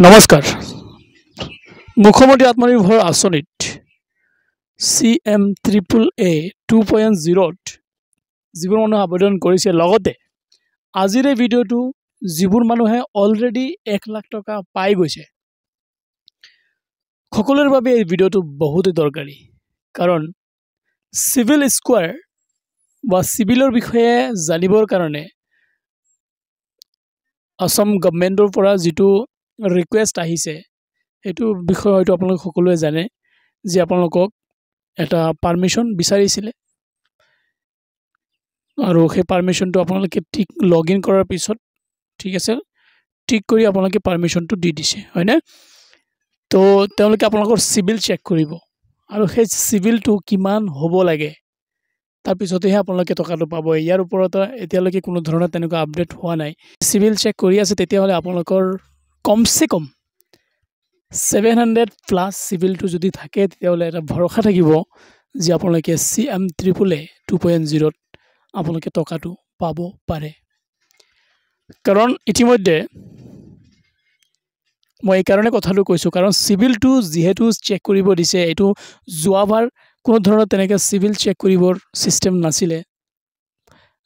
নমস্কাৰ মুখ্যমন্ত্ৰী আত্মনিৰ্ভৰ আঁচনিত CMAAA 2.0 যিবোৰ মানুহে আবেদন কৰিছে লগতে আজিৰ এই ভিডিঅ'টো যিবোৰ মানুহে অলৰেডি 1 লাখ টকা পাই গৈছে সকলোৰে বাবে এই ভিডিঅ'টো বহুত দৰকাৰী কাৰণ সিভিল স্কোয়াৰ বা সিভিলৰ বিষয়ে জানিবৰ কাৰণে আসাম গভৰ্ণমেণ্টৰ পৰা যেটো ৰিকুৱেষ্ট আহিছে হেতু বিষয় হয়তো আপোনালোক সকলোৱে জানে যে আপোনালোকক এটা পাৰমিশন বিচাৰিছিলে আৰু সেই পাৰমিশনটো আপোনালোকে ঠিক লগইন কৰাৰ পিছত ঠিক আছে ঠিক কৰি আপোনালোকে পাৰমিশনটো দি দিছে হয়নে তো তেওঁলোকে আপোনালোকৰ সিভিল চেক কৰিব আৰু সেই সিভিলটো কিমান হ'ব লাগে তাৰ পিছতহে আপোনালোকে টকাটো পাব ইয়াৰ ওপৰত এতিয়ালৈকে কোনো ধৰণৰ তেনেকুৱা আপডেট হোৱা নাই সিভিল চেক কৰি আছে তেতিয়া হলে আপোনালোকৰ কমসে কম 700 প্লাস সিভিলটো যদি থাকে তেতিয়া হলে এটা ভৰসা থাকিব যে আপোনালোকে CMAAA 2.0 আপোনালোকে টকাটো পাব পাৰে কাৰণ ইতিমধ্যে মই এই কাৰণে কথাটো কৈছো কাৰণ সিভিলটো যেহেতু চেক কৰিব দিছে এটো যোৱাবাৰ কোনো ধৰণৰ তেনেকা সিভিল চেক কৰিবৰ সিস্টেম নাছিলে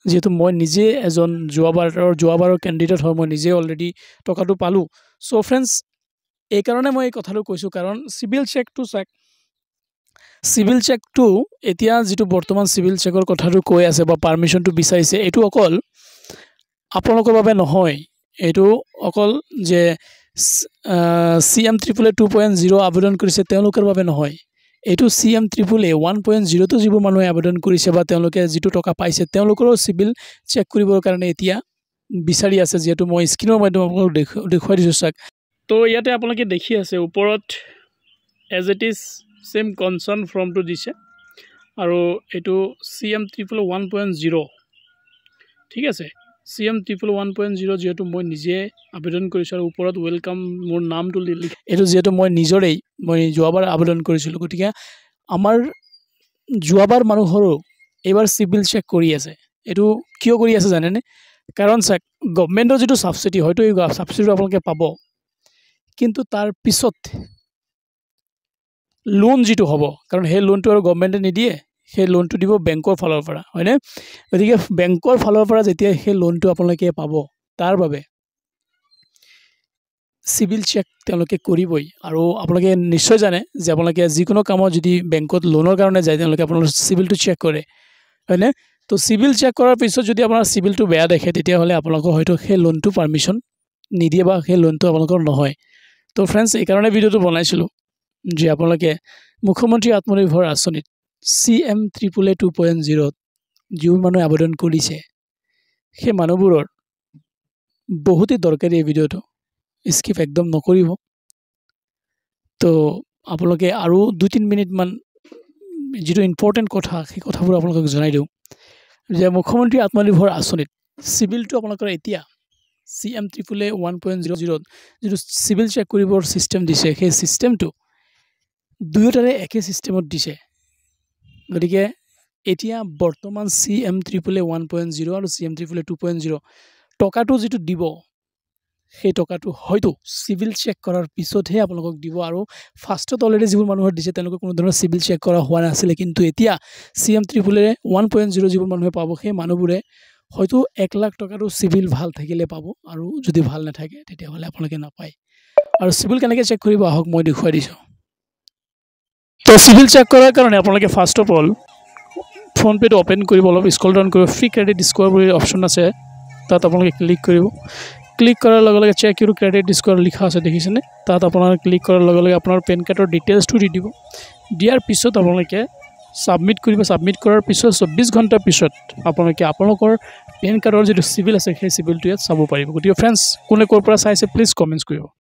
যেহেতু মই নিজে এজন যোৱাবাৰৰ ক্যান্ডিডেট হয় মই নিজে অলৰেডি টকাটো পালো সো फ्रेंड्स এই কাৰণে মই এই কথাটো কৈছো কাৰণ সিভিল চেকটো এতিয়া যেটো বৰ্তমান সিভিল চেকৰ কথাটো কৈ আছে বা পাৰমিশনটো বিচাৰিছে এটো অকল আপোনালোকৰ বাবে নহয় এটো অকল যে CMAAA 2.0 আবেদন কৰিছে তেওঁলোকৰ বাবে নহয় এটো CMAAA 1.0 তো যিবোৰ মানুহে আবেদন কৰিছে বা তেওঁলোকে যেটো টকা পাইছে তেওঁলোকৰ সিভিল চেক কৰিবৰ কাৰণে এতিয়া বিচাৰি আছে যেটো মই স্ক্ৰিনৰ মাধ্যমত আপোনালোকক দেখুৱাই দিছো চাক তো ইয়াতে আপোনালোকে দেখি আছে ওপৰত as it is same concern from to দিছে আৰু এটো CMAAA 1.0 ঠিক আছে CMAAA 1.0 যেটো মই নিজে আবেদন কৰিছো আৰু ওপৰত ওয়েলকাম মোৰ নামটো লিখি এটো যেটো মই নিজৰেই মই যোৱাবাৰ আবেদন কৰিছিলো গটিকে আমাৰ যোৱাবাৰ মানুহৰো এবাৰ সিভিল চেক কৰি আছে এটো কিয় কৰি আছে জানেনে কাৰণ চাক গভৰ্ণমেণ্টৰ যেটো সাবসিডি হয়তো এই সাবসিডি আপোনালোকে পাব কিন্তু তাৰ পিছত লোন যেটো হ'ব কাৰণ হে লোনটো আৰু গভৰ্ণমেণ্টে নিদিয়ে হে লোনটো দিব বেংকৰ ফালৰ পৰা হয়নে গতিকে বেংকৰ ফালৰ পৰা যেতিয়া হে লোনটো আপোনালোকে পাব তাৰ বাবে সিভিল চেক তেওঁলোকে কৰিবই আৰু আপোনালোকে নিশ্চয় জানে যে আপোনালোকে যিকোনো কামত যদি বেংকত লোনৰ কাৰণে যায় তেওঁলোকে আপোনালোকৰ সিভিলটো চেক কৰে হয়নে তো সিভিল চেক কৰাৰ পিছত যদি আপোনাৰ সিভিলটো বেয়া দেখে তেতিয়া হলে আপোনালোকৰ হয়তো হে লোনটো পাৰমিশন নিদিয়ে বা হে লোনটো আপোনালোকৰ নহয় তো फ्रेंड्स এই কাৰণে ভিডিওটো বনাইছিলো যে আপোনালোকে মুখ্যমন্ত্ৰী আত্মনিৰ্ভৰ আঁচনিত CMAAA 2.0 যিবোৰ মানুহে আবেদন কৰিছে সেই মানুহবোৰৰ বহুতে দৰকাৰী এই ভিডিওটো স্কিপ একদম নকৰিব তো আপোনালোকে আৰু 2-3 মিনিট মান যেটো ইম্পৰ্টেন্ট কথা সেই কথাবোৰ আপোনালোকক জনাই দিও যে মুখ্যমন্ত্ৰী আত্মনিৰ্ভৰ আঁচনিত সিভিলটো আপোনালোকৰ এতিয়া CMAAA 1.0 যেটো সিভিল চেক কৰিবৰ সিস্টেম দিছে সেই সিস্টেমটো দুয়োটাৰে একে সিস্টেমত দিছে গতিকে এতিয়া বৰ্তমান CMAAA 1.0 আৰু CMAAA 2.0 টকাটো যেটো দিব সেই টকাটো হয়তো সিভিল চেক কৰাৰ পিছতহে আপোনালোকক দিব আৰু ফাৰ্ষ্টত অলৰেডি যিবোৰ মানুহৰ দিছে তেওঁলোকক কোনো ধৰণৰ সিভিল চেক কৰা হোৱা নাছিল কিন্তু এতিয়া CMAAA 1.0 যিবোৰ মানুহে পাব সেই মানুহবোৰে হয়তো 1 লাখ টকাটো সিভিল ভাল থাকিলে পাব আৰু যদি ভাল নাথাকে তেতিয়া হলে আপোনালোকে নাপায় আৰু সিভিল কেনেকৈ চেক কৰিব আহক মই দেখুৱাই দিছো তো সিভিল চেক কৰাৰ কাৰণে আপোনালোকে ফাৰ্ষ্ট অফ অল ফোন পেটো ওপেন কৰিব অলপ স্ক্ৰল ডাউন কৰিব ফ্ৰী ক্ৰেডিট স্কোৰ বুলি অপচন আছে তাত আপোনালোকে ক্লিক কৰিব ক্লিক কৰাৰ লগে লগে চেক ইউৰ ক্ৰেডিট স্কোৰ লিখা আছে দেখিছেনে তাত আপোনালোকে ক্লিক কৰাৰ লগে লগে আপোনাৰ পেন কাৰ্ডৰ ডিটেইলছটো দি দিব দিয়াৰ পিছত আপোনালোকে সাবমিট কৰিব সাবমিট কৰাৰ পিছত 24 ঘণ্টা পিছত আপোনালোকে আপোনালোকৰ পেন কাৰ্ডৰ যেটো সিভিল আছে সেই সিভিলটো ইয়াত চাব পাৰিব গতিকে फ्रेंड्स কোনে কৰ পৰা চাইছে প্লিজ কমেন্টছ কৰিব